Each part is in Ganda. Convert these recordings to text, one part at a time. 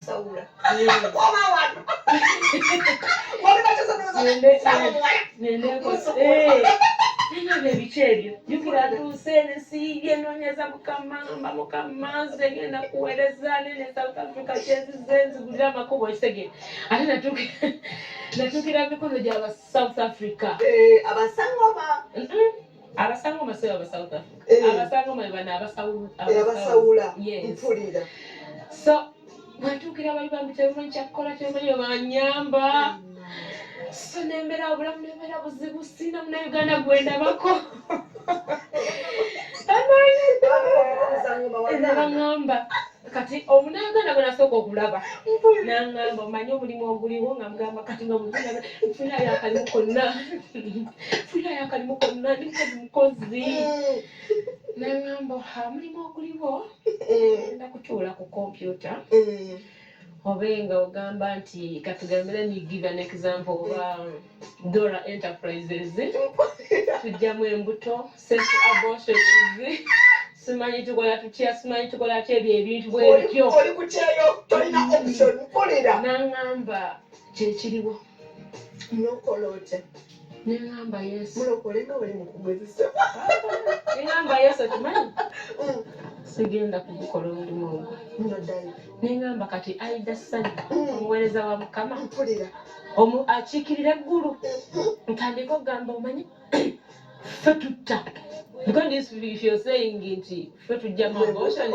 kusaula. Nende bichebyo yukira tusene siye nonyeza mukamaze ngenda kuwereza nene South Africa chezi zenzi kulira makubo kisege ate natukira mikono gya South Africa abasangoma abasangoma sebe aba South Africa abasangoma bana abasaula mpulira so natukira bali bambitemwe nchakola temwe banyamba so nembera obulamu nembera buzibu sina muna Uganda gwenda bako ngamba kati omunayuganda gwe nasooka okulaba nangamba omanyi omulimu oguliwo nga mugamba kati nga fulirayo akalimu konna ndi mukozi nangamba omulimu oguliwo enda kutuula ku kompyuta obenga ogamba nti katugambira ni give an example oba Dora Enterprises tujjamu embuto sex abortion simanyi tukola tutya simanyi tukola ebyo ebintu bwebityo oli kukyeyo tolina option mpulira nangamba kyekiriwo nokolote nengamba Yesu mulokole nga bali mukugwezesa nengamba Yesu tumanyi sigenda kugukola omulimu ogwo munoddayo nengamba kati Aida Sani omuweereza wa Mukama mpulira akiikirira eggulu ntandika okugamba omanyi ffe tutta because if you're saying nti ffe tujja mu abortion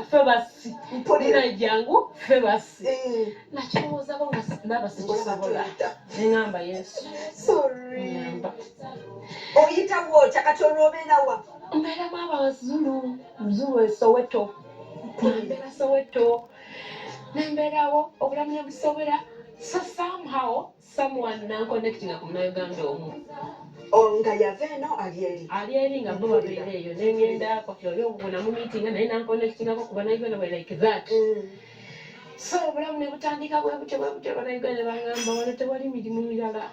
ffe basi mpulira jangu ffe basi nakirowoozaako nga ndaba sikisobola nengamba Yesu sorry oyitawo kyakati olwobeerawa mbeeramu abazulu Soweto mbeera Soweto nembeerawo obulamu ne busobera so somehow someone nanconnectinga ku Munnayuganda omu nga yava eno ali eri nga bo babeera eyo nengenda oli obugona mu meetinga naye nanconnectingako ku Bannayuganda bwe like that so obulamu ne butandika bwe butyo Bannayuganda bangamba wano tewali mirimu mirala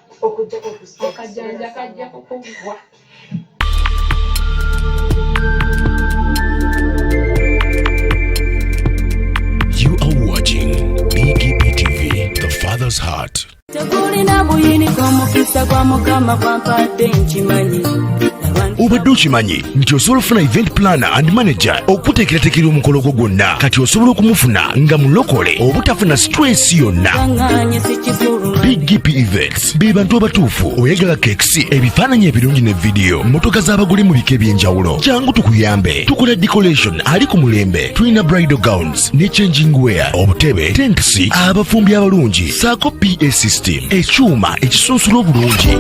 akajjanja kajja kukugwa. You are watching BGP TV, The Father's Heart. Obadde okimanyi nti osobola ofuna event planner and manager okuteekerateekera omukolo gwo gwonna kati osobola okumufuna nga mulokole obutafuna stress yonna. BGP Events be bantu abatuufu oyagala kekisi ebifaananyi ebirungi ne vidiyo motoka z'abagole mu bika eby'enjawulo jangu tukuyambe tukola decoration ali ku mulembe tulina bridal gowns ne changing wear obutebe tentsi abafumbi abalungi saako PA system ekyuma ekisunsula obulungi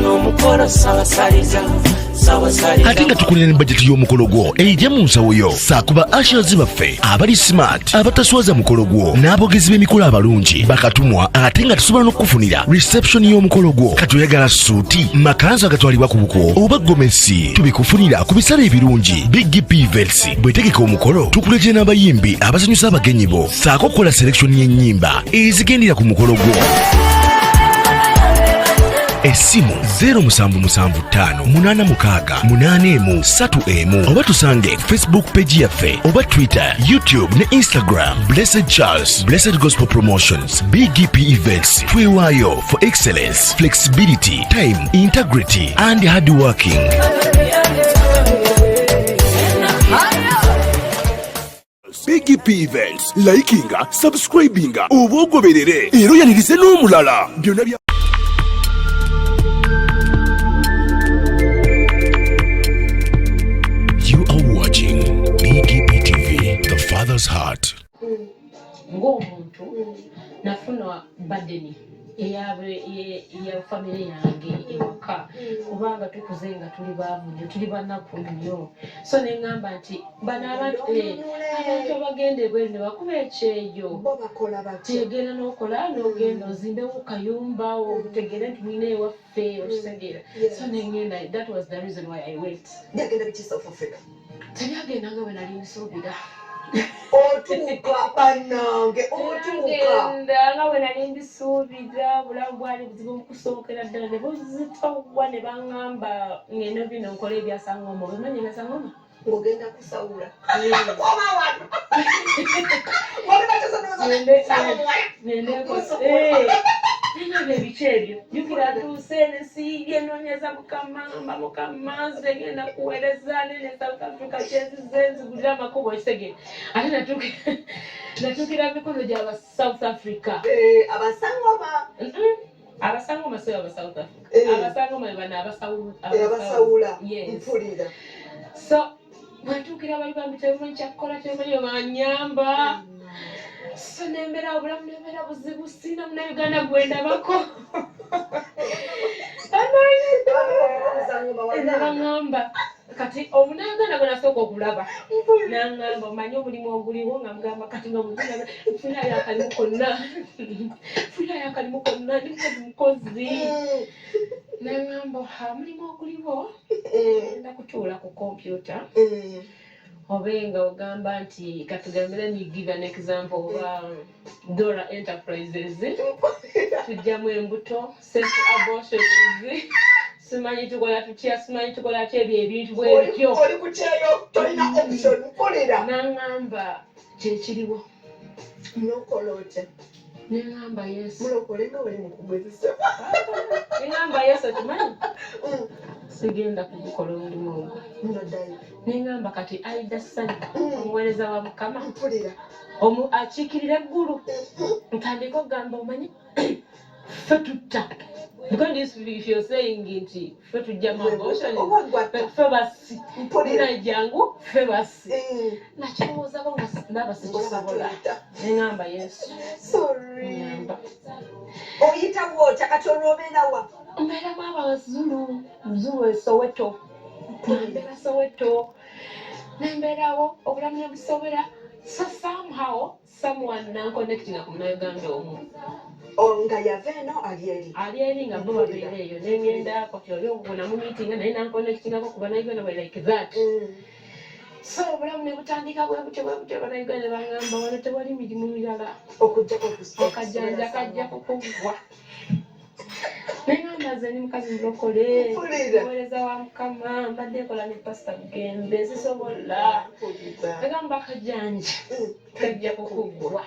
ate nga tukulira ne bajeti y'omukolo gwo ejja mu nsawo yo saakuba ashers baffe abali smart abataswaza mukolo gwo n'abogezi b'emikolo abalungi bakatumwa ate nga tusobola n'okufunira reception y'omukolo gwo katoyagala suuti makanzu agatwalibwa ku buko oba gomesi tubikufunira ku bisale ebirungi BGP Events bwetegeka omukolo tukuletera n'abayimbi abasanyusa abagenyi bo saako kukola selection y'ennyimba ezigendera ku mukolo gwo. Esimu 07758681 oba tusange Facebook page yaffe oba Twitter, YouTube ne Instagram. Blessed Charles, Blessed Gospel Promotions, BGP Events. Twewaayo for excellence, flexibility, time, integrity and hard working. BGP Events, likinga, subscribinga, oba ogoberere era oyanirize n'omulala byonna bya Father's Heart. Ng'omuntu nafuna badeni ya family yange ewaka kubanga tukuze nga tuli baavu nnyo tuli banaku nnyo so nengamba nti bano abantu abagenda ebweru ne bakuba ekyeyo tegenda n'okola n'ogenda ozimbewo kayumba otegere nti mwine ewaffe okitegera so nengenda that was the reason why I went. Byagenda biki South Africa? Tebyagenda nga bwe nali nsuubira. Otuuka bannange otuuka nga bwe nali mbisuubira bulamu bwali buzibu mukusookera ddala ne buzitowa ne baŋŋamba ngendo bino nkola ebyasangoma obimanyi ebyasangoma ng'ogenda kusawula Ebikyebyo jukira tuuse nesiige noonyeza mukama nze ngenda kuweereza nene South Africa kyezize nzigulira amakubo ekisege ate natuukira mikono gy'aba South Africa abasangoma si aba South Africa abasangoma bana abasawula mpulira so bwatuukira bali bambi temumanyi kyakukola temumanyi banyamba so nembera obulamu nembera buzibu sina munauganda gwendabako naŋŋamba kati omunauganda gwe nasooka okulaba naŋŋamba omanyi omulimu oguliwo nga mugamba kati nga nfunayo akalimu konna ndi mukozi naŋŋamba omulimu oguliwo enda kutuula ku kompyuta obenga ogamba nti katugambira ni give an example oba Dora Enterprises tujjamu embuto set abortions simanyi tukola tutya simanyi tukola ki ebyo ebintu bwebityo oli kukyeyo tolina option mpulira naŋŋamba kyekiriwo nokola otya neŋŋamba yesu mulokole nga bali mukugwezesa neŋŋamba yesu kimanyi sigenda kugukola omulimu ogwo neŋŋamba kati Aida Sani omuweereza wa Mukama akiikirira eggulu ntandika okugamba omanyi ffe tutta because if you're saying nti ffe tujjamu abortion ffe basi najjangu ffe basi nakirowoozaako nga naaba sikisobola neŋŋamba yesu neŋŋamba oyitawo otya kati olwobeerawa mbeeramu abazulu Soweto mbeera Soweto nembeerawo obulamu ne busobera so somehow someone nanconnectinga ku munauganda omu nga yava eno ali eri nga bo babeera eyo nengenda kati oli obugona mu meetinga naye nanconnectingako ku banauganda bwe like that so obulamu ne butandika bwe butyo banauganda bagamba wano tewali mirimu mirala okajjanja kajja kukuggwa neŋŋamba ze ni mukazi mulokole omuweereza wa Mukama mbadde nkola ne pasita Bugembe sisobola agamba akajjanja kajja kukuggwa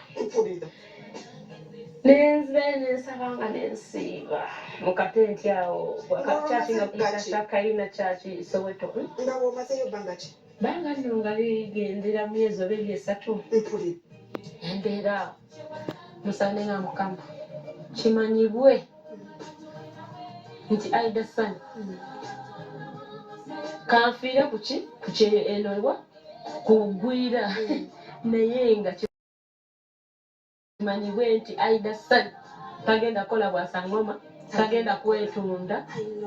nenze nensaba nga nensiiba mu katenti awo kyaki nga kuyita Kalina kyaki Soweto nga womazeyo bbanga ki banga nno nga ligendera mu myezi oba eri 3 embeera musane nga Mukama kimanyibwe nti Aida Sani kanfiire ku kyenowa kugwira naye nga kimanyibwe nti Aida Sani tagenda kola bwasangoma tagenda kwetunda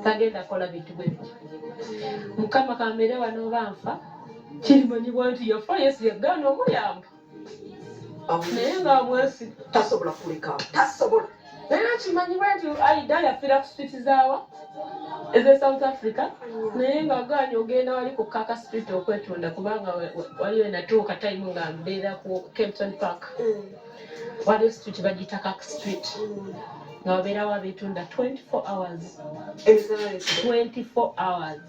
tagenda kola bintu bwe bityo Mukama kamere wano banfa kirimanyibwa nti yafa Yesu yagaana omuyamba naye nga mwesi tasobola kuleka tasobola naye kimanyibwa nti Aida yafiira ku street zaawa eze South Africa naye nga agaanye ogenda wali ku Kaka Street okwetunda kubanga waliyo natuuka time nga mbeera ku Kempton Park waliyo street bagiyita Kaka Street nga wabeerawo abetunda 24 hours 24 hours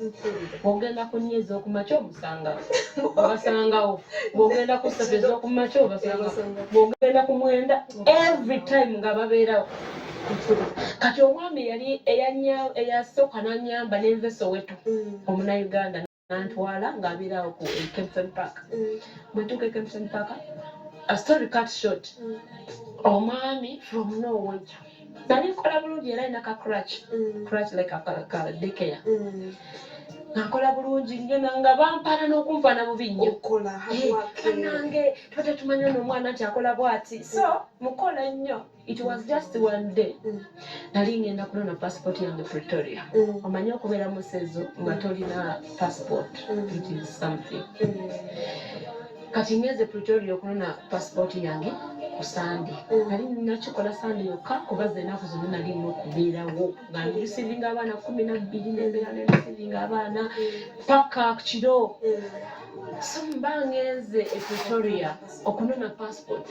bw'ogenda ku Nnyezi okumakya omusangawo obasangawo bw'ogenda ku Ssatu ez'okumakya obasangawo bw'ogenda ku Mwenda every time nga babeerawo kati omwami yali eyasooka n'anyamba n'enva Soweto omunauganda nantwala ng'abeerawo ku Kempton Park bwe ntuuka e Kempton Park a story cut short omwami from nowhere nali nkola bulungi era alina ka crutch like a daycare nkola bulungi ngenda nga bampaana n'okumpaana bubi nnyo nange tuba tumanya n'omwana nti akola bw'ati so mukola nnyo it was just one day nali ngenda kunona passport yange Pretoria omanyi okubeera mu sezo nga tolina passport it is something kati ngeze Pretoria okunona passport yange ku Sunday nali nakikola Sunday yokka kuba ze ennaku zonna nali nina okubeerawo nga ndisivinga abaana 12 nembeera nerisivinga abaana paka kiro so mbangeze e Pretoria okunona passport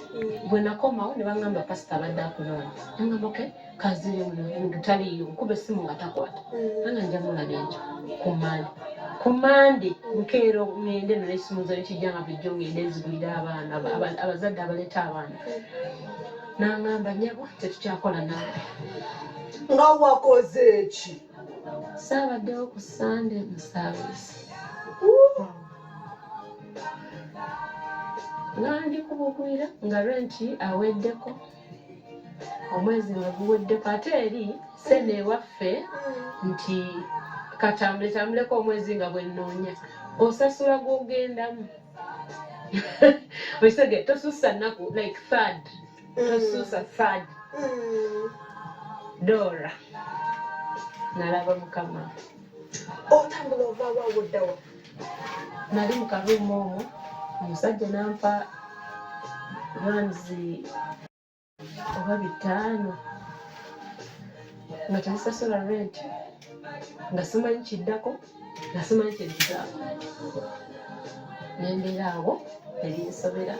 bwe nakomawo ne baŋŋamba pasita abadde akunona naŋŋamba okay kazire mu taliyo nkube essimu nga takwata nanga nja mulaba ekyo kumande nkeero ŋŋende nona essimu zo nekijja nga bulijjo ŋŋende nzigulira abaana abazadde abaleeta abaana naŋŋamba nyabo tetukyakola naawe nga wakoze ki saabaddewo ku sande mu saavisi nga ndi kubugwira nga renti aweddeko omwezi nga guweddeko ate eri sene ewaffe nti katambuleko omwezi nga bwennoonya osasula gw'ogendamu okisege tosusa nnaku like third tosusa third Dora nalaba mukama otambula ovaawo awoddawa nali mu karuumu omwo omusajja nampa ranzi oba 5 nga tenisasula rent nga simanyi kiddako nga simanyi kyerizaako nembeera awo nerinsobera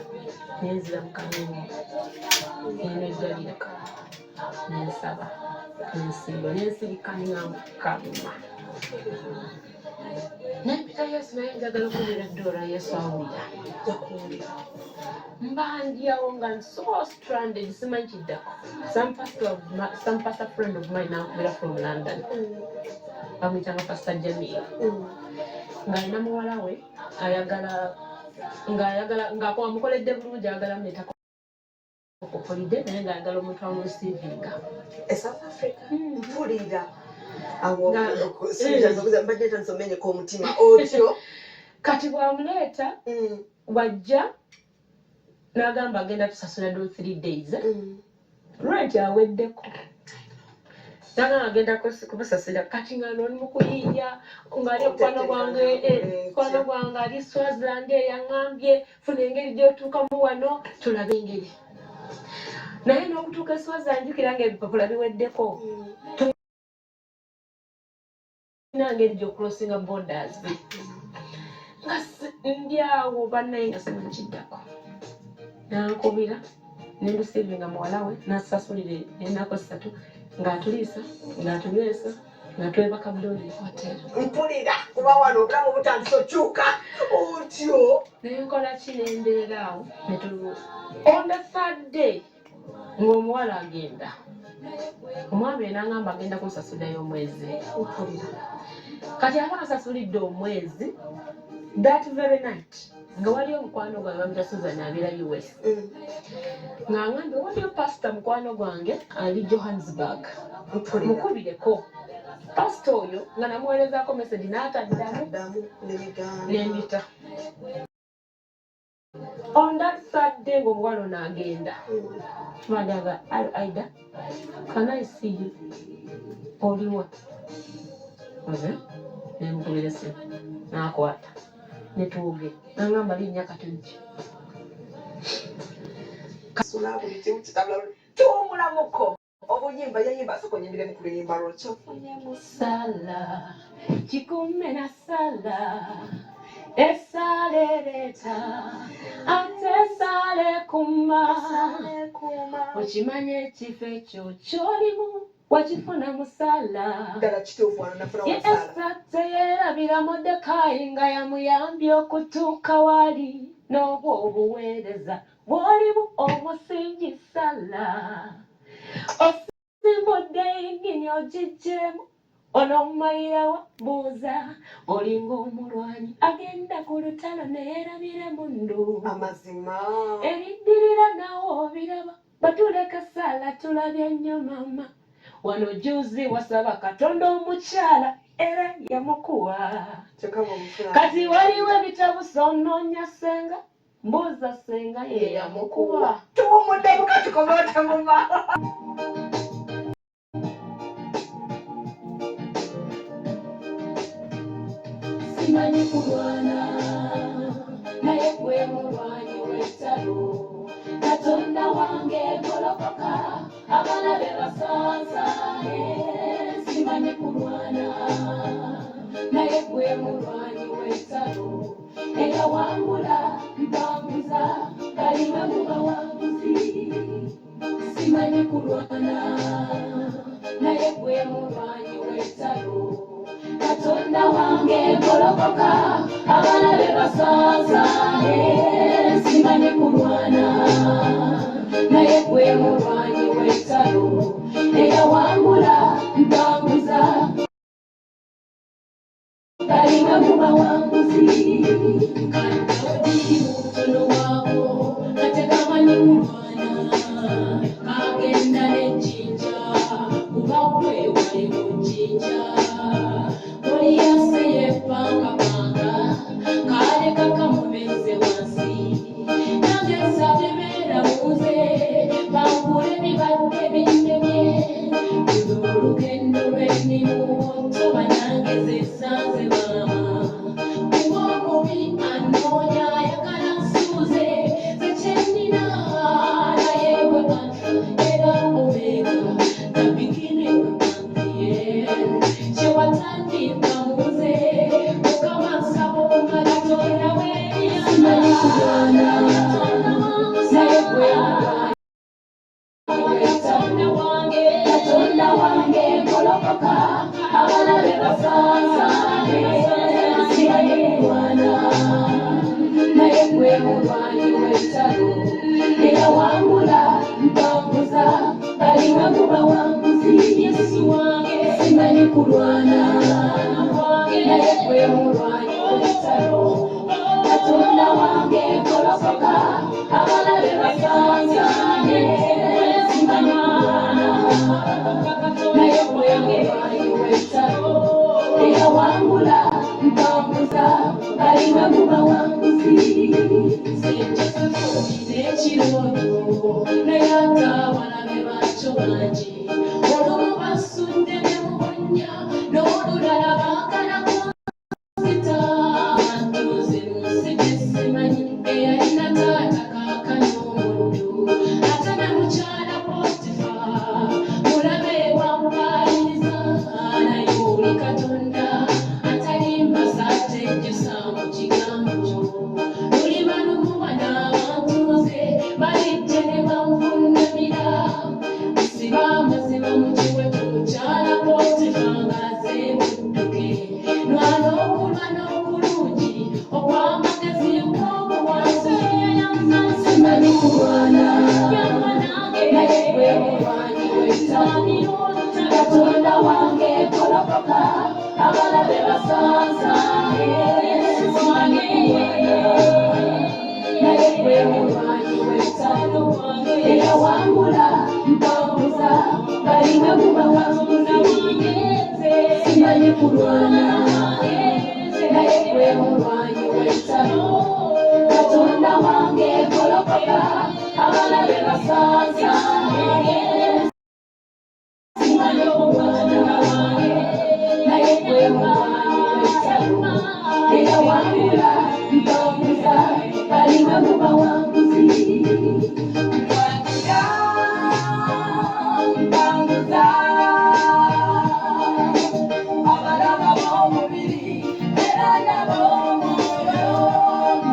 nenzira mu karuumu neneggalira nensaba nensimba nensirikanya mukama nempita Yesu naye njagala okubeera Dora Yesu awulira mbandyawo nga so stranded simanyi kiddako some pastor friend of mine nankubira from London bamuyitanga Pastor Jamil ng'alina muwala we ng'amukoledde bulungi ayagala muleetako holiday naye ng'ayagala omuntu amusiivinga South Africa mpulira awo mbadde tansomenyeko omutima otyo kati bwamuleeta wajja n'agamba agenda tusasula do 3 days rent aweddeko n'agamba agenda kubusasira kati nga n'oli mu kuyiiya ng'ali omukwano gwange ali Swaziland yaŋŋambye funa engeri gy'otuukamu wano tulabe engeri naye n'okutuuka Swaziland njukira ng'ebipapula biweddeko ngeri gy'okulosinga borders nga ndyawo bannaye nga simanyi kiddako nankubira nendusiivinga muwala we nasasulire ennaku 3 ng'atuliisa ng'atunywesa nga twebaka bulungi hotel mpulira kuba wano obulamu butandise okyuka otyo naye nkola ki nembeera awo on the 3rd day ng'omuwala agenda omwami n'agamba agenda kunsasulirayo omwezi kati aba asasulidde omwezi that very night nga waliyo mukwano gwange bamita Susan abeera US ng'angambye waliyo pasita mukwano gwange ali Johannesburg mukubireko pasita oyo nga namuweerezaako message n'ataddamu n'embita on that 3rd day ng'omuwala ono agenda madaga Aida can I see you oliwa nemukubira essimu n'akwata netuuge n'agamba linnya katonki kasula buli kimu kitabula tuwumulamuko obuyimba yayimba sokonyimbire mu kuluyimba lwokyo ofunye musala kikume na sala esalereta ate esale kuma okimanya ekifo ekyo kyolimu wakifuna musala ddala kituufu wano nafuna musala Esta teyerabira Modekayi nga yamuyambye okutuuka wali n'obwo obuweereza bw'olimu omusingi sala osimbudde yingini ogijjemu onomumayirawa buuza olinga omulwanyi agenda ku lutalo neerabire mundu amazima ebiddirira nawo obiraba batuleka sala tulabye nnyo mama wano juzi wasaba Katonda omukyala era yamukuwa kati waliwo ebitabu sonoonya senga mbuuza senga ye yamukuwa tuwumuddemu katukoma otamuma simanyi kulwana naye gwe mulwanyi w'ekitalo Katonda wange golokoka abaana be basaasane simanyi kulwana naye gwe mulwanyi w'ekitalo Ega wangula mtambuza kalima muba wanguzi simanyi kulwana naye gwe mulwanyi w'ekitalo Katonda wange golokoka abalabe basanzaane simanyi kulwana naye gwe mulwanyi w'ekitalo eyawangula mtambuza kalima muba wanguzi Kandodi mutono wako katekamanyi kulwana kagenda n'ejjinja kuba gwe wali mu jjinja Poliyase yepangapanga kaleka kamumeze wansi nange nsabye beera muze bankule ebibadde binnemye luno olugendo lw'ennimu toba nange zesanze maama kuba omubi anoonya ayagala nsuuze zekyennina naye gwe alfa era omega the beginning and the end kyewatandika muze mukama nsaba omala tonda weerya simanyi kulwana naye gwe Katonda wange golokoka abalabe basanzaane simanyi kulwana naye gwe mulwanyi w'ekitalo eyawangula mtambuza kalima muba wanguzi Yesu wange simanyi kulwana naye gwe mulwanyi w'ekitalo Katonda wange golokoka abalabe basanzaane simanyi kulwana naye gwe mulwanyi w'ekitalo eyawangula mtambuza kalima muba wanguzi Ekirooto naye ate abalabe bakyo bangi olumu basudde ne mubunya n'olulala baagala kuzita bantuuze mu nsi tesimanyi eyalina taata kaakano omuddu ate ne mukyala Potifa mulabe wampaliriza naye oli Katonda atalimba saatejjusa mu kigambo kyo luliba lumuwa n'abantuuze balidde ne banvunnamira siba amazima mu kiweto mukyala Potifa ng'aze mudduke lwana okulwa n'okulungi okw'amagezi okw'obuwanzi simanyi kulwana naye gwe mulwanyi w'ekitalo Katonda wange golokoka abalabe basanzaane simanyi kulwana naye gwe mulwanyi w'ekitalo eyawangula mtambuza kalima muba wanguzi simanyi kulwana naye gwe mulwanyi w'ekitalo Katonda wange golokoka abalabe basanzaane simanyi kulwana naye gwe mulwanyi w'ekitalo eyawangula mtambuza kalima muba wanguzi mtambuza abalaba b'omubiri era n'ab'omwoyo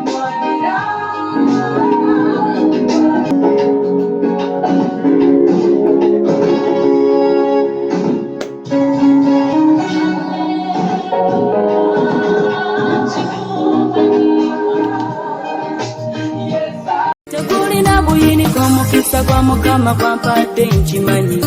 mwanira Tegulina buyiniko omukisa gwa Mukama gwampadde nkimanyi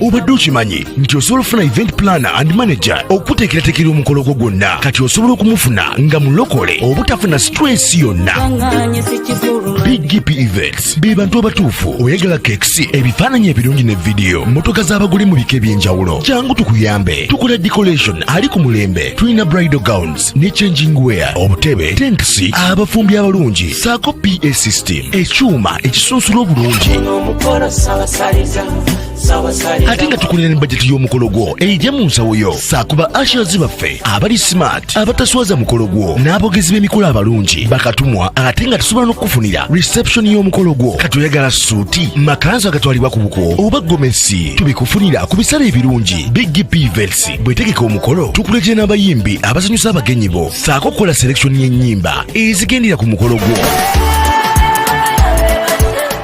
obadde okimanyi nti osobola okufuna event planner and manager okuteekerateekera omukolo gwo gwonna kati osobola okumufuna nga mulokole obutafuna stress yonna kaŋŋaanye si kizulu Big GP Events be bantu abatuufu oyagala kekisi ebifaananyi ebirungi ne vidiyo mmotoka z'abagole mu bika eby'enjawulo jangu tukuyambe tukola decoration ali ku mulembe tulina bridal gowns ne changing wear obutebe tentsi abafumbi abalungi saako PA system ekyuma ekisunsula obulungi omukolo sabasaliza ate nga tukulira ne bajeti y'omukolo gwo ejja mu nsawo yo saakuba ashazi baffe abali smart abataswaza mukolo gwo n'abogezi b'emikolo abalungi bakatumwa ate nga tusobola n'okukufunira reception y'omukolo gwo katoyagala suuti makanzu agatwalibwa ku buko oba gomesi tubikufunira ku bisale ebirungi Big P Events bwetegeka omukolo tukuletera n'abayimbi abasanyusa abagenyi bo saako kukola selection y'ennyimba ezigendera ku mukolo gwo.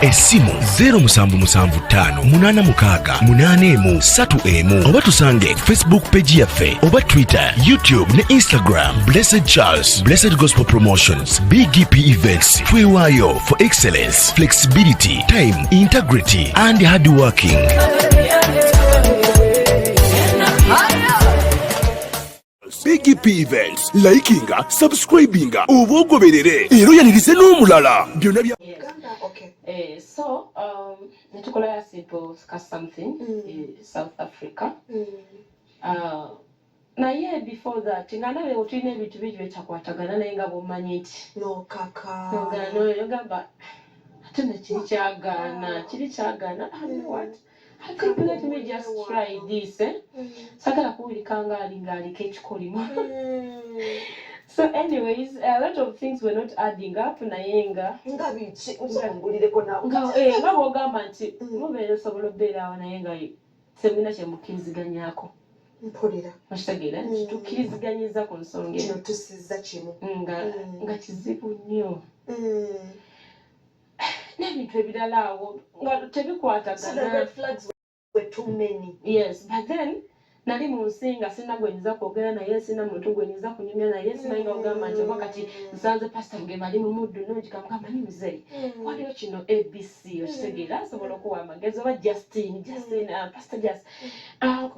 Esimu 07758683 oba tusange Facebook page yaffe oba Twitter, YouTube ne Instagram. Blessed Charles, Blessed Gospel Promotions, BGP Events. Twewayo for excellence, flexibility, time, integrity and hard working. BGP Events, likinga, subscribinga, obogoberere era yanirize n'omulala byonna bya So, natukola simple something South Africa. Naye before that, nga nawe otulina ebintu bingi byettakwatagana naye nga bw'omanyi nti yogamba ate ne kiri kyagaana I think let me just try this. Sagala kuwulika ng'aliko ekikolimo. So anyways, a lot of things were not adding up naye nga bw'ogamba nti mubeera osobola okubeera awo naye nga temulina kye mukkiriziganyako. Okitegeera nti tukkiriziganyiza ku nsonga eno nga kizibu nnyo. N'ebintu ebirala awo nga tebikwatagana. Yes, but then nali mu nsi nga sina gwenyeza kwogera naye sina muntu gwenyeza kunyumya naye simanyi ogamba nti oba kati nsanze pastor Mugema ali mu muddu nungi kamugamba ni muzeeyi waliwo kino ABC okitegeera asobola okuwa amagezi oba Justin pastor Just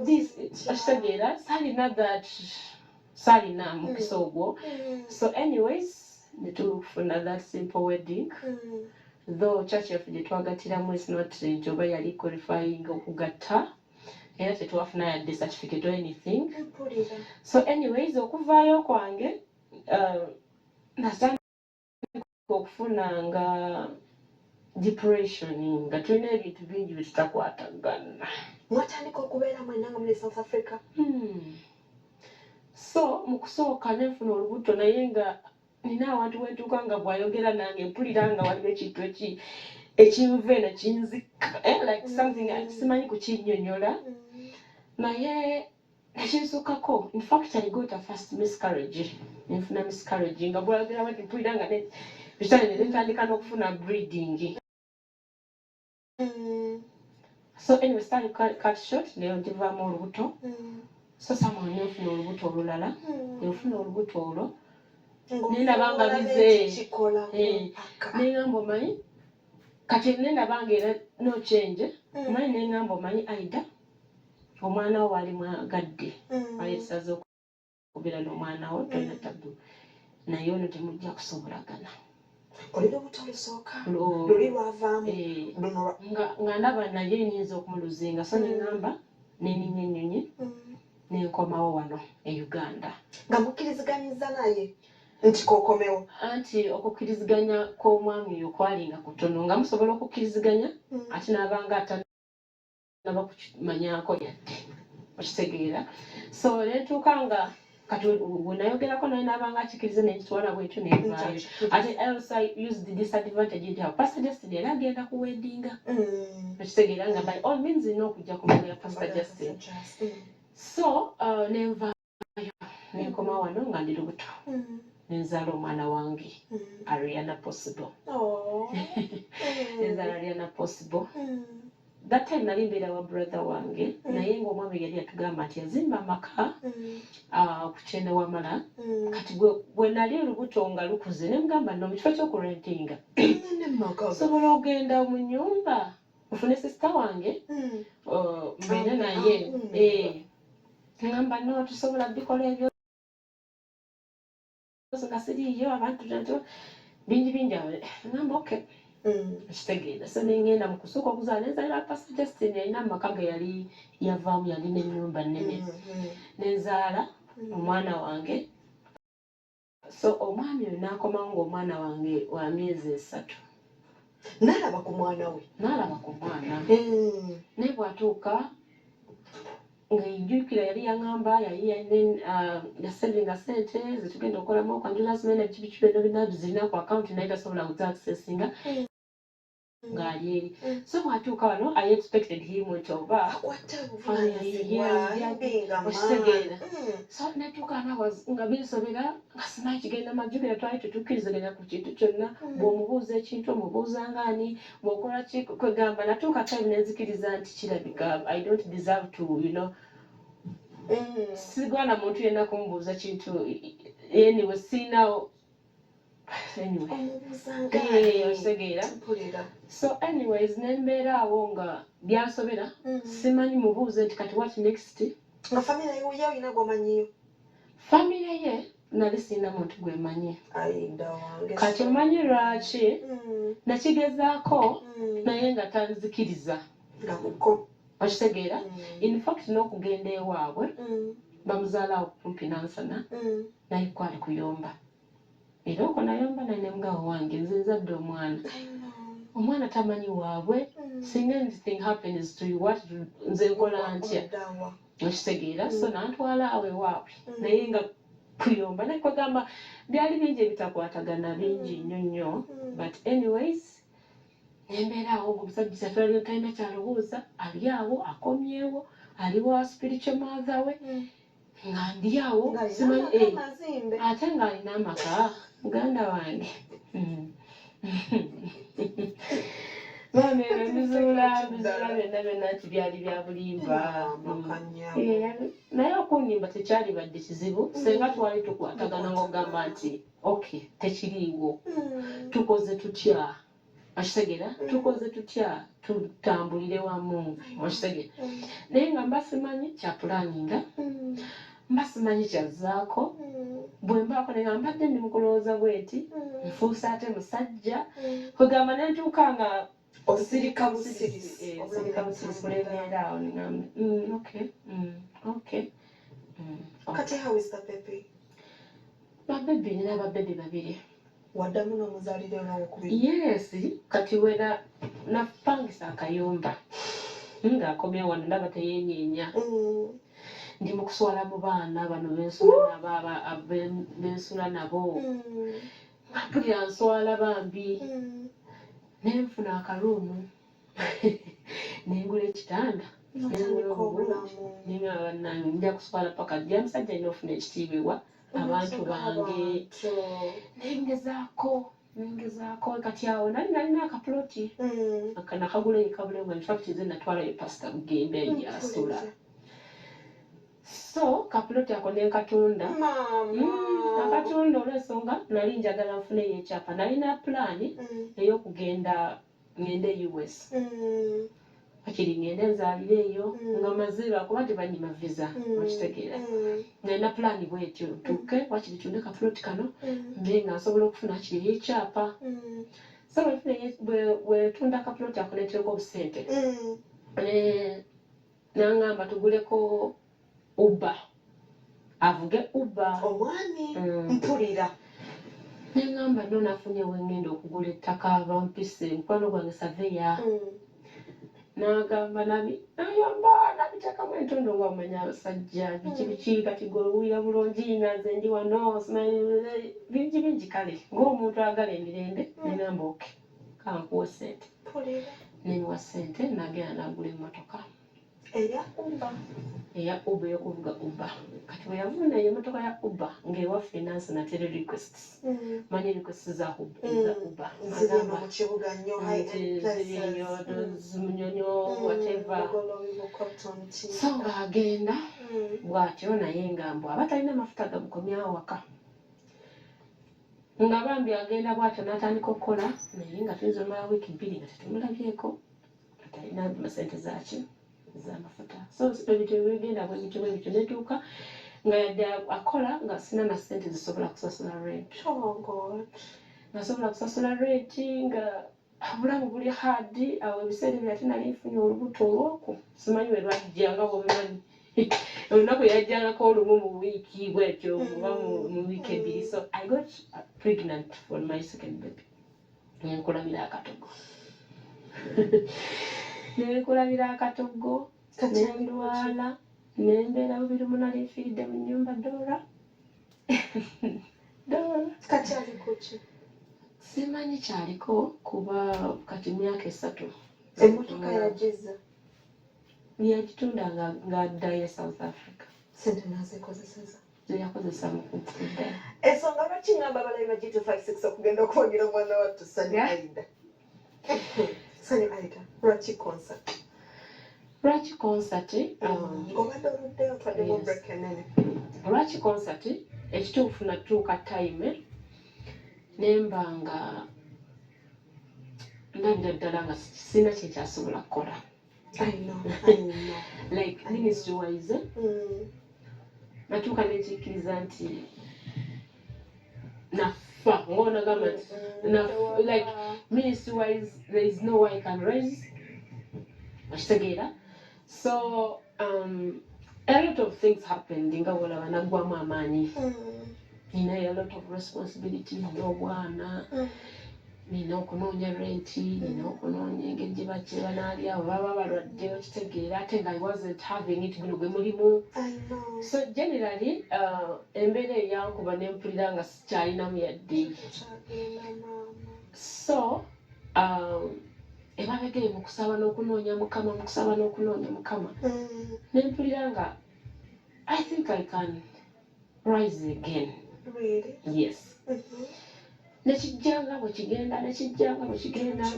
this okitegeera salina mukisa ogwo. So anyways netufuna that simple wedding. Though church yaffe gye twagatiramu is not nti oba yali qualifying okugatta era tetwafuna yadde certificate or anything. So anyways okuvaayo kwange nasanga okufuna nga depression nga tulina ebintu bingi bitutakwatagana. Mwatandika okubeera mwenna nga muli South Africa? So mu kusooka nenfuna olubuto naye nga nina abantu wetuuka nga bw'ayogera nange mpulira nga waliwo ekintu ekinva eno kinzika like something simanyi kukinnyonnyola naye nekinsukako. In fact I got a first miscarriage. Nfuna miscarriage nga bw'ayogera bati mpulira nga bitale ne bitandika n'okufuna bleeding. So anyway started cut short naye ntivaamu olubuto. So someone nefuna olubuto olulala nefuna olubuto olwo nendabanga bize nengamba omanyi kati nendabanga era no change omanyi nengamba omanyi Aida omwana wo wali mwagadde alisaze okubeera n'omwana wo tolina tabu naye ono temujja kusobolagana. Olina obutalusooka luli lwavaamu nga ndaba naye nyinza okumuluzinga so nengamba neninya ennyonyi nenkomawo wano e Uganda nga mukkiriziganyiza naye nti kokomewo anti okukkiriziganya kw'omwami oyo kwalinga kutono nga musobola okukkiriziganya ate n'abanga atanaba kukimanyaako yadde okitegeera. So netuuka nga kati bwenayogerako naye n'abanga akikkiriza nekitwala bwekyo nevaayo ate else I used the disadvantage nti Pastor Justin era agenda kuwedinga okitegeera nga by all means nina okujja kumanya ya Pastor Justin. So nenvaayo nenkoma wano nga ndi lubuto nenzala omwana wange Ariana Possible. Nenzala Ariana Possible. That time nali mbeera wa brother wange naye ng'omwami yali yatugamba nti yazimba amaka ku Kyende Wamala kati bwe nali olubuto nga lukuze nemugamba no mu kifo ky'okurentinga sobola ogenda mu nnyumba ofune sister wange mbeera naye ngamba no tusobola bikola ebyo nga siriiyo abantu bingi awo ngamba okay ekitegeeza so nengenda mu kusooka okuzaala nenzaalira Pastor Justin yalina amaka ge yali yavaamu yalina ennyumba nnene nenzaala omwana wange. So omwami oyo n'akomawo ng'omwana wange wa myezi 3 n'alaba ku mwana we n'alaba ku mwana naye bw'atuuka ng'ejjukira yali yaŋŋamba yali yasevinga sente zetugenda okukolamu okwanjula zimene biki byonna bina bizirina ku akawunti naye tasobola kuzakisesinga ng'ali eri so bw'atuuka wano I expected him nti oba okitegeera so natuuka nga binsobera nga simanyi kigenda majjukira twali tetukkirizaganya ku kintu kyonna bw'omubuuza ekintu omubuuza ngaani bw'okola ki kwegamba natuuka time nenzikiriza nti kirabika I don't deserve to sigwana muntu yenna kumubuuza kintu anyway siinawo otegeera so anyways nembeera awo nga byansobera simanyi mubuuze nti kati what next nga famire ye olina gwomanyiyo famire ye nali siina muntu gwemanye kati omanyi lwaki nakigezaako naye nga tanzikiriza okitegeera in fact n'okugenda ewaabwe bamuzaalawo kumpi nansana naye kwali kuyomba era okwo nayomba naye nemugawo wange nze nzadde omwana tamanyi waabwe singa anything happens to you what nze nkola ntya okitegeera so nantwala awo ewaabwe naye nga kuyomba naye kwegamba byali bingi ebitakwatagana bingi nnyo but anyways nembeera awo omusajja talina kyalowooza ali awo akomyewo ali wa spiritual mother we nga ndi awo simanyi ate ng'alina amaka muganda wange maama bizuula byonna nti byali bya bulimba naye okunnimba tekyali badde kizibu senga twali tukwatagana ng'ogamba nti okay tekiriiwo tukoze tutya okitegeera tukoze tutya tutambulire wamu okitegeera naye nga mba simanyi kyapulaninga mba simanyi kyazzaako bwe mbaako naye nga mbadde ndi mukulowooza bweti nfuusa ate musajja kwegamba nentuuka nga osirika busirisi kulembeera awo okay kati how is the baby babebi nina ababebi babiri waddamu n'omuzaalire n'owokubiri yes kati wera napangisa akayumba ng'akomya wano ndaba teyenyeenya ndi mu kuswala mu baana bano bensula nabo mpulira nswala bambi nenfuna akaluumu nengula ekitanda nja kuswala paka dya musajja alina ofuna ekitiibwa abantu bange nengezaako kati awo nalina akapuloti nakagula ekabulebwa infact nze natwalayo pasita bugembe yasula so kapuloti ako nenkatunda akatunda olwensonga nali njagala nfuneyo ekyapa nalina pulaani ey'okugenda ngende US akiri ngende nzaalire eyo nga maze lwakuba tebanyima visa okitegeera nalina pulaani bwetyo ntuuke wakiri tunde kapuloti kano mbe nga nsobola okufuna kiri ekyapa so bwetunda kapuloti ako netereka obusente nangamba tuguleko Uber avuge Uber omwami mpulira nengamba no nafunye wengenda okugula ettaka bampise mukwano gwange saveya nagamba nayomba nabitekamu entondo nga omanya abasajja biki kati gwewuira bulungi naze ndi wano bingi kale ng'omuntu agala emirembe negamba oke kankuwa sente nemuwa sente nagenda nagula emmotoka eya Uber yokuvuga Uber kati bwe yavuna eyo emmotoka ya Uber ng'ewa finance natere requests manyi requests za Uber zirino mu kibuga nnyo ziriyo zimunyonyo whatever so ng'agenda bw'atyo naye nga mbw aba talina amafuta gamukomyawo waka nga bambi agenda bw'atyo n'atandika okukola naye nga tuyinza omala wiiki 2 nga tetumulabyeko atalina masente zaki z'amafuta so ebintu ebigenda bwebityo netuuka nga yadde akola nga sina na sente zisobola kusasula rent nasobola kusasula rent nga obulamu buli hadi awo ebiseera ebyo ate nali nfunye olubuto olwoku simanyi we lwajjanga bwebimanyi olunaku yajjangako olumu mu wiiki bwetyo oba mu wiiki 2 so I got pregnant for my second baby nenkulabira akatogo nenkulabira akatogo nendwala nembeera bubiri munali nfiiridde mu nnyumba Dora kati aliko ki simanyi kyaliko kuba kati myaka 3 emmotoka yagiza yagitunda ng'addayo South Africa sente nazikozeseza yakozesa mu kufudda ensonga lwaki ngamba abalabi ba G256 okugenda okuwagira omwana wattu Sani Aida Sani Aida lwaki concert ng'obadde oluddeyo twaddemu break enene lwaki concert ekituufu natuuka time nembanga ndabira ddala nga sina kyekyasobola kukola I know. like ministry wise natuuka nekiikiriza nti nafa ng'onagamba nti like ministry wise there is no way I can raise okitegeera so a lot of things happened nga olaba naggwamu amaanyi nina a lot of responsibility nina obwana nina okunoonya renti nina okunoonya engeri gye bakyebanali abo baba balwadde okitegeera ate nga I wasn't having it guno gwe mulimu so generally embeera eyankuba nempulira nga sikyalinamu yadde so emabega mu kusaba n'okunoonya mukama nempulira nga I think I can rise again. Really? Yes. Nekijjanga bwe kigenda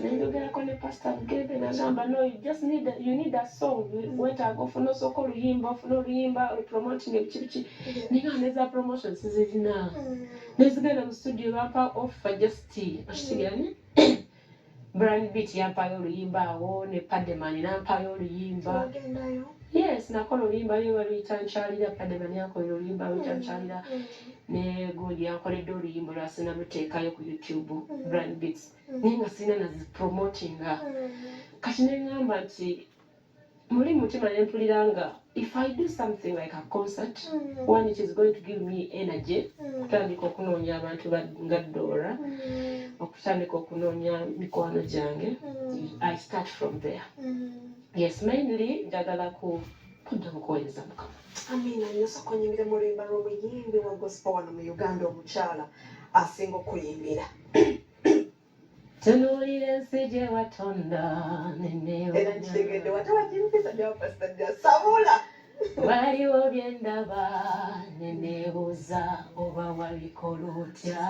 nenjogerako ne Pastor Gebe nagamba no you need a song wetaaga ofuna osooka oluyimba promoting ebiki ninga neza promotions zirina nezigenda mu studio bampa offer just okitegani Brand Beat yampayo oluyimba awo ne Pademan nampayo oluyimba yes nakola oluyimba lwe luyita Nchalira Pademan yakola oluyimba luyita Nchalira ne gundi yankoledde oluyimba lwasina luteekayo ku YouTube Brand Beats naye nga sina nazi promotinga kati neŋŋamba nti muli mutima nempulira nga if I do something like a concert one it is going to give me energy kutandika okunoonya abantu nga Dora okutandika okunoonya mikwano gyange I start from there yes mainly njagala kudda mu kuweereza Mukama Amina nnyo nyimire mu luyimba lw'omuyimbi wa gospel wano mu Uganda omukyala asinga okuyimbira tunuulira ensi gye watonda era nkitegedde watawakimpisa gyawapasita sabula waliwo bye ndaba neneebuuza oba wabikola otya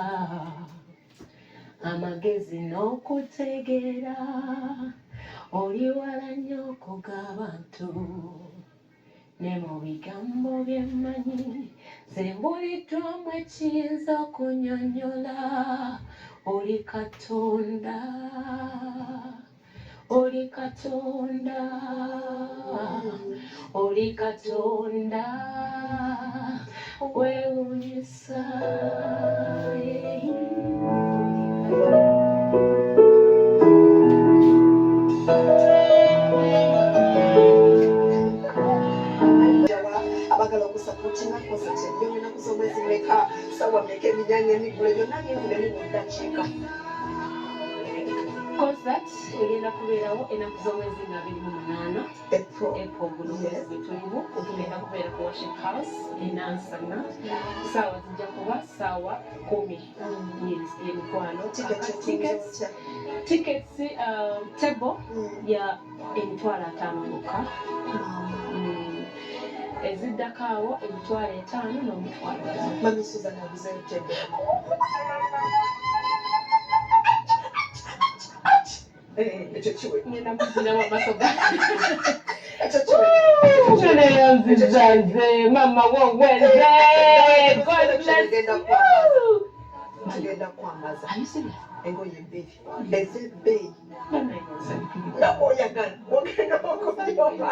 amagezi n'okutegeera oli wala nnyo okug'abantu ne mu bigambo bye mmanyi zembuliddwamu ekiyinza okunnyonnyola oli Katonda oli Katonda oli Katonda weewuunyisa abagala okusapotinga konsati enjowe enaku z'omwezi meka sawa meka eminyango emigule byonna byevudemu mu ddakiika concert egenda kubeerawo enaku z'omwezi nga 28 April guno mwezi gwe tulimu tugenda kubeera ku worship house enansana saawa zijja kuba saawa 10 y'emikwano tickets table ya emitwalo 5 mukka eziddako awo emitwalo 5 n'omutwalo Mami Susan aguzeyo tebe ekyo kiwe ngenda kuzinamu amaaso ga ekyo kiwe Mwana yanziza nze mama woweze God bless you tugenda kwambaza Are you serious? engoye bbiri ez'ebbeeyi Mwana yanziza nakoyagala ogenda okuyoma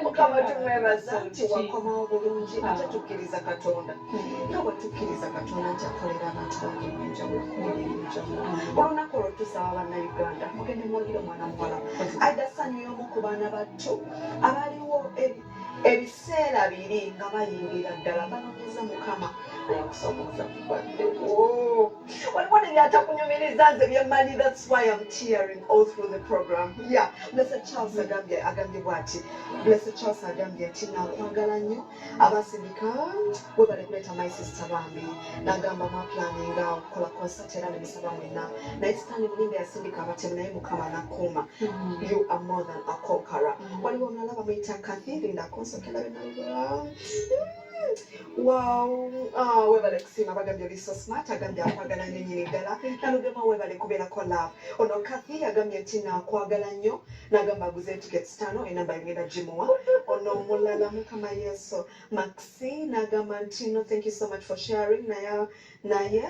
mukama tumwebaza nti wakomawo bulungi ate tukkiriza Katonda nga bwe tukkiriza Katonda nti akolera abantu bange ebyenjawulo ebyenjawulo olunaku olwo tusaba bannayuganda mugende muwagire omwana muwala Aida Sanyu y'omu ku baana battu abaliwo ebiseera biri nga bayimbira ddala banoonyeza Mukama ayakusomooza kubaddewo waliwo nebyatakunyumiriza nze byemmanyi, that's why I'm tearing all through the program. Yeah, Blessed Charles agambye bw'ati, Blessed Charles agambye nti nakwagala nnyo abasindika webale kuleeta my sister bambi n'agamba mwaplaninga okukola concert era ne musaba mwenna naye Stanley Mulimba yasindika abatemu naye Mukama n'akuuma. You are more than a conqueror. Waliwo omulala bamuyita Kathiri ndakonsokera benalibwa. Wow, webale kusiima bagambye oli so smart, agambye akwagala nnyo nnyini ddala nalugema webale kubeerako love. Ono Kathy agambye nti naakwagala nnyo n'agamba aguze tickets 5 enamba yengenda gimuwa. Ono omulala Mukama Yesu Maxi n'agamba nti no, thank you so much for sharing naye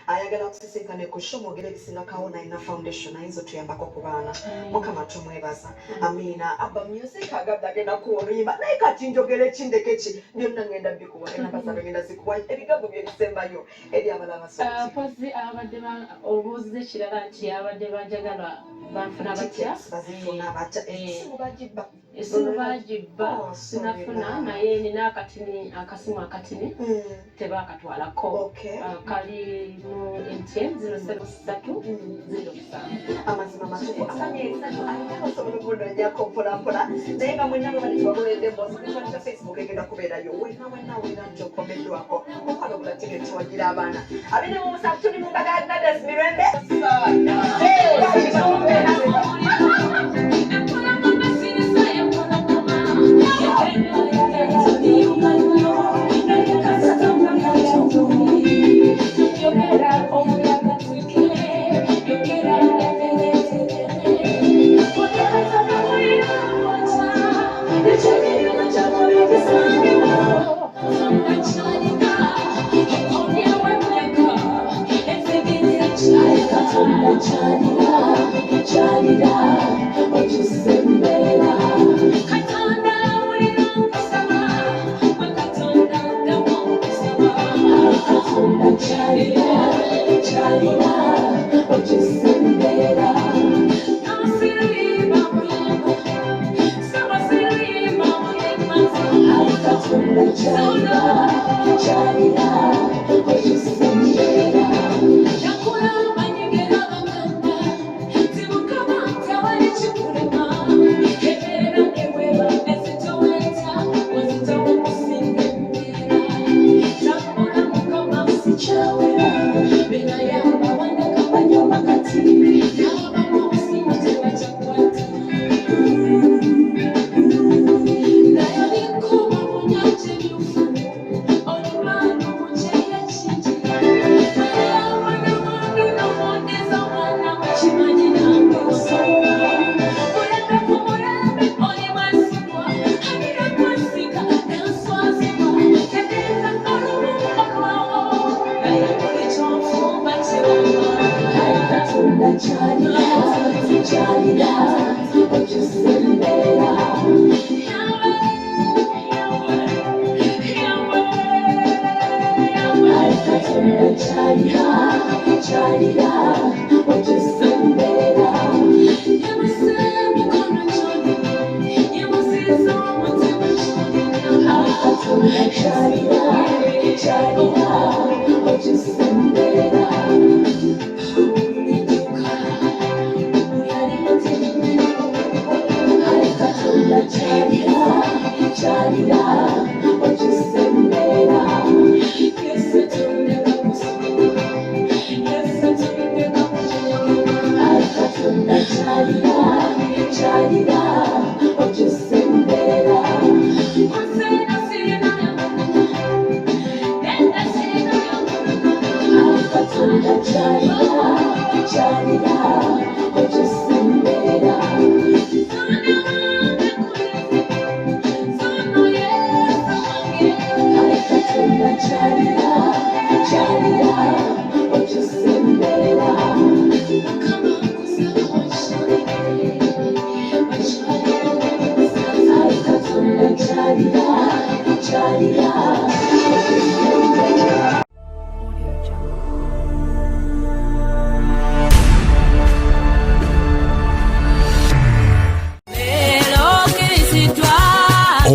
ayagala kusisinkana ku show mwogere bisingakawo na foundation ayinza tuyambako ku baana. Mukama tumwebaza. Amina. Abba music agabda agenda kurimba naye kati njogere kindeke ki byonna ngenda bikuwa enamba zabe ngenda zikuwa ebigambo byebisembayo eri abalaba so pozi abadde obuuzize kirala nti abadde banjagala banfuna batya bazifuna batya esimu bagibba esimu bagibba sinafuna naye nina akasimu akatini tebakatwalako kali mu MTN 0733 amazima matuku amanyeza alina osobola okunoonyako mpolampola naye nga mwenna bwe bali bagoledde mbozi kutwalira Facebook egenda kubeerayo wenna wera nti okomeddwako okwala obula tiketi wagira abaana 23 tuli mu mbaga ya Gladys Mirembe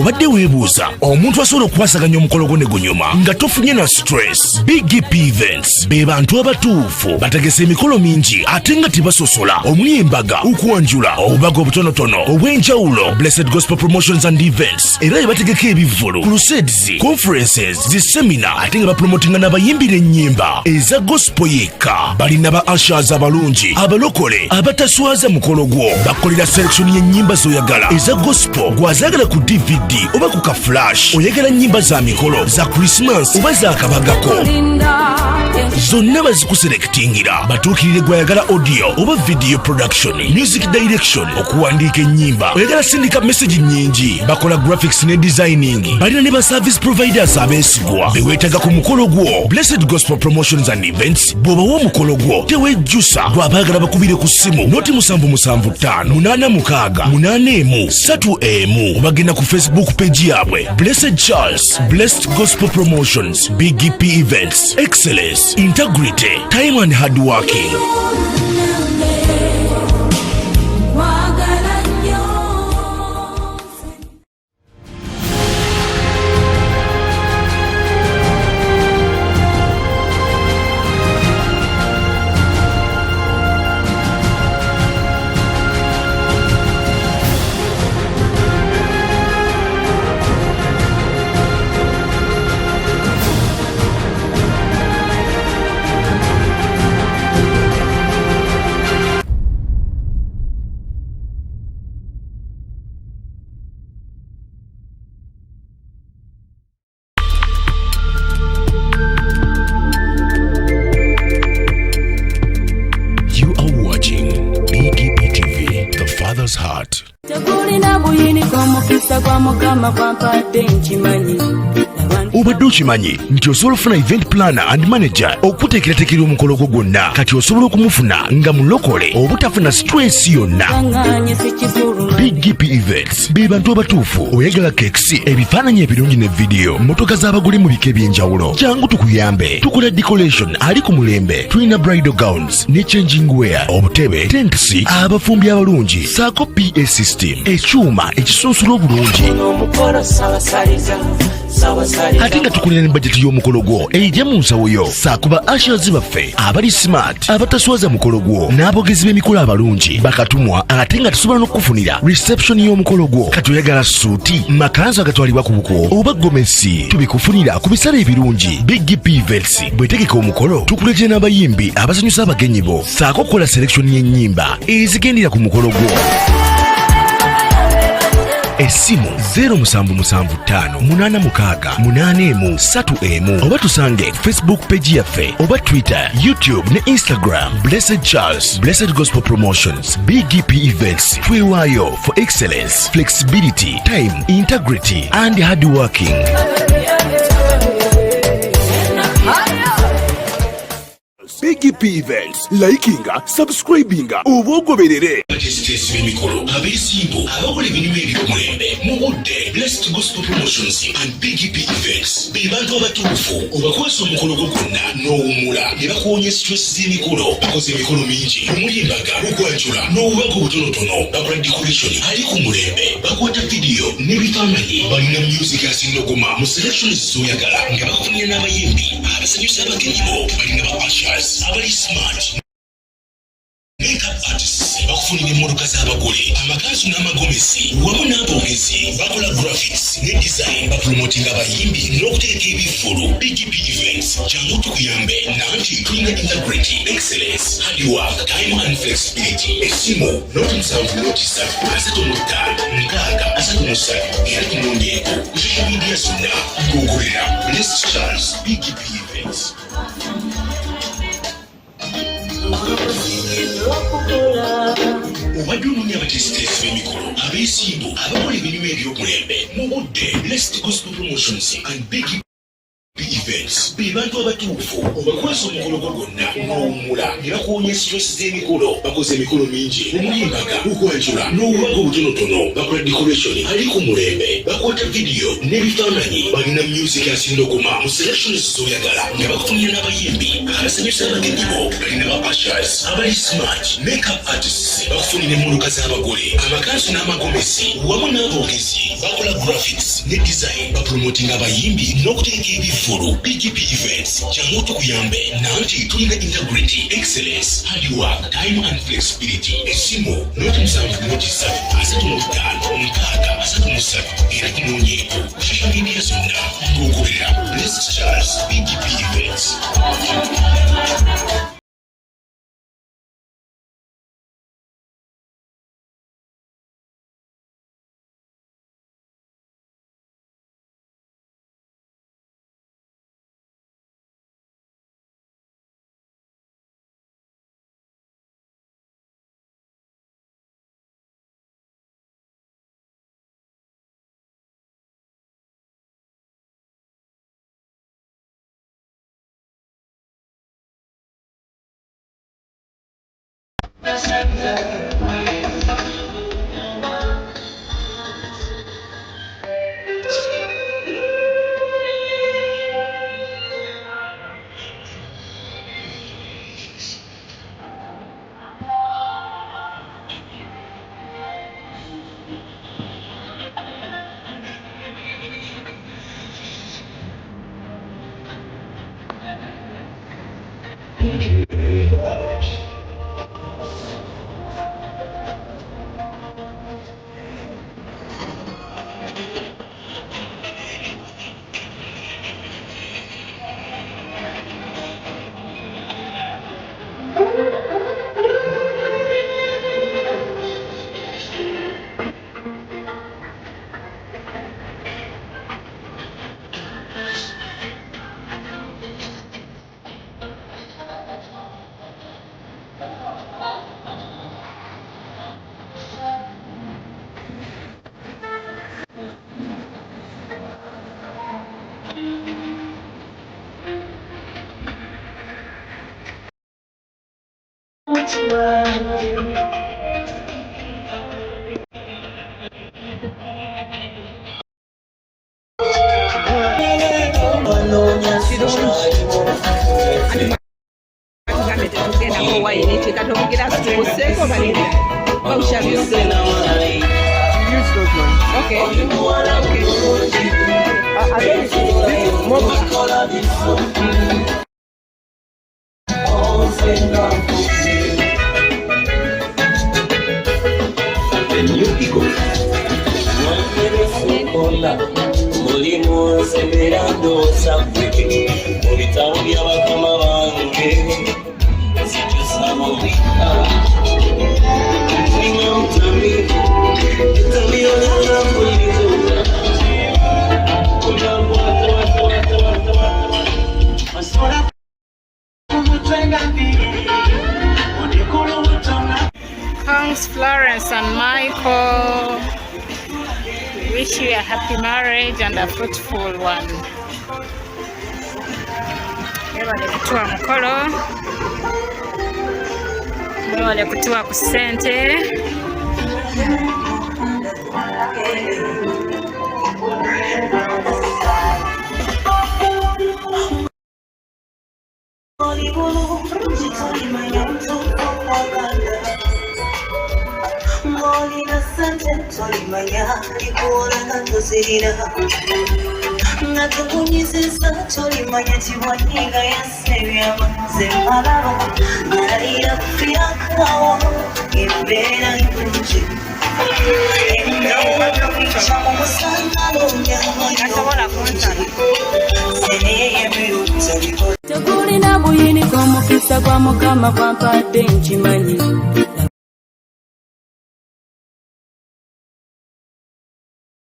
obadde weebuuza omuntu asobola okukwasaganya omukolo gwo ne gunyuma nga tofunye na stress. BGP Events be bantu abatuufu bategese emikolo mingi ate nga tebasosola omuli embaga, okwanjula, obubaga obutonotono obw'enjawulo. Blessed Gospel Promotions and Events era bategeka ebivvulu, crusades, conferences, zisemina ate nga bapromotinga n'abayimbira ennyimba eza gospel yekka. Balina ba ushers abalungi, abalokole abataswaza mukolo gwo. Bakolera selection y'ennyimba z'oyagala eza gospel gwazagala ku DVD oba ku ka flash. Oyagala nnyimba za mikolo za Christmas oba za kabagako, zonna bazikuselektingira. Batuukirire gwayagala audio oba video production, music direction, okuwandiika ennyimba. Oyagala sindika message nnyingi, bakola graphics ne designing. Balina ne ba service providers abeesigwa beweetaga ku mukolo gwo. Blessed Gospel Promotions and Events bw'obawa omukolo gwo tewejjusa. Bw'abaagala bakubire ku ssimu noti 775-886-3 obagenda ku Facebook page yaabwe Blessed Charles, Blessed Gospel Promotions, BGP Events, Excellence, Integrity, Time and Hard Working. Heart. Obadde okimanyi nti osobola okufuna event planner and manager okuteekerateekera omukolo gwo gwonna kati osobola okumufuna nga mulokole obutafuna stress yonna. BGP Events be bantu abatuufu. Oyagala cakes, ebifaananyi ebirungi ne video, motoka z'abagole mu bika eby'enjawulo, jangu tukuyambe. Tukola decoration ali ku mulembe, tulina bridal gowns ne changing wear, obutebe, tents, abafumbi abalungi, saako PA system, ekyuma ekisunsula obulungi. Ate nga tukulira ne bajeti y'omukolo gwo ejja mu nsawo yo. Saakuba ushers baffe abali smart, abataswaza mukolo gwo, n'abogezi b'emikolo abalungi bakatumwa ate nga tusobola n'okukufunira reception y'omukolo gwo. Kati oyagala suuti, makanzu agatwalibwa ku buko oba gomesi, tubikufunira ku bisale ebirungi. BGP Events bwetegeka omukolo tukuletera n'abayimbi abasanyusa abagenyi bo, saako okukola selection y'ennyimba ezigendera ku mukolo gwo. Essimu 0775-86-3 oba tusange Facebook page yaffe oba Twitter, YouTube ne Instagram. Blessed Charles, Blessed Gospel Promotions, BGP Events. Twewaayo for excellence, flexibility, time, integrity and hard working. BGP Events, likinga, subscribinga, obogoberere. Batisitesi b'emikolo, abeesimbu, abakola emirimu eby'omulembe, mu budde. Blessed Gospel Promotions and BGP Events be bantu abatuufu. Obakwasa omukolo gwo gwonna n'owummula ne bakuwonya stress z'emikolo. Bakoze emikolo mingi omuli embaga, okwanjula n'obubaga obutonotono. Bakola decoration ali ku mulembe, bakwata video n'ebifaananyi. Balina music asindogoma mu selection z'oyagala nga bakufunira n'abayimbi abasanyusa abagenyi bo. Balina ba ushers abali smart, makeup artists bakufunira emmotoka z'abagole, amakanzu n'amagomesi wamu n'abogezi. Bakola graphics ne design, bapromotinga abayimbi n'okuteeka ebivvulu. BGP Events jangu tukuyambe nanti tulina integrity, excellence, hard work, time and flexibility. Essimu 0737-35-6-3 era tumunyeeko ku social media zonna. Googolera Blessed Charles BGP Events. Obadde onoonya abatisitesi b'emikolo, abeesimbu, abakola emirimu eby'omulembe mu budde. Blessed Gospel Promotions and BGP Events bibantu abatuufu obakwesa omukolo gwonna n'owummula ne bakuwonya stress z'emikolo bakoze emikolo mingi omuyimbaga okwanjula n'obubaga obutonotono bakola decoration ali ku mulembe bakwata vidiyo n'ebifaananyi balina music asindogoma mu selections z'oyagala nga bakufunira n'abayimbi abasanyusa abagenyi bo balina ba ushers abali smart makeup artists bakufunira emmuluka z'abagole amakanzu n'amagomesi wamu n'aboogezi bakola graphics ne design bapromotinga abayimbi n'okuteeka ebifulu PGP Events jangu tukuyambe nanti tulina integrity excellence hard work time and flexibility esimu noti musanvu noti satu asatu n'obutaano omukaaga asatu n'esatu era kunoonyeeko social media zonna tugoberera Blessed Charles PGP Events. Thanks, Florence and Michael. Wish you a happy marriage and a fruitful one. Mwebale kutuwa mukolo, mwebale kutuwa ku ssente. Tegulina buyini kwa mukisa kwa mukama kwa mpadde nkimanyi.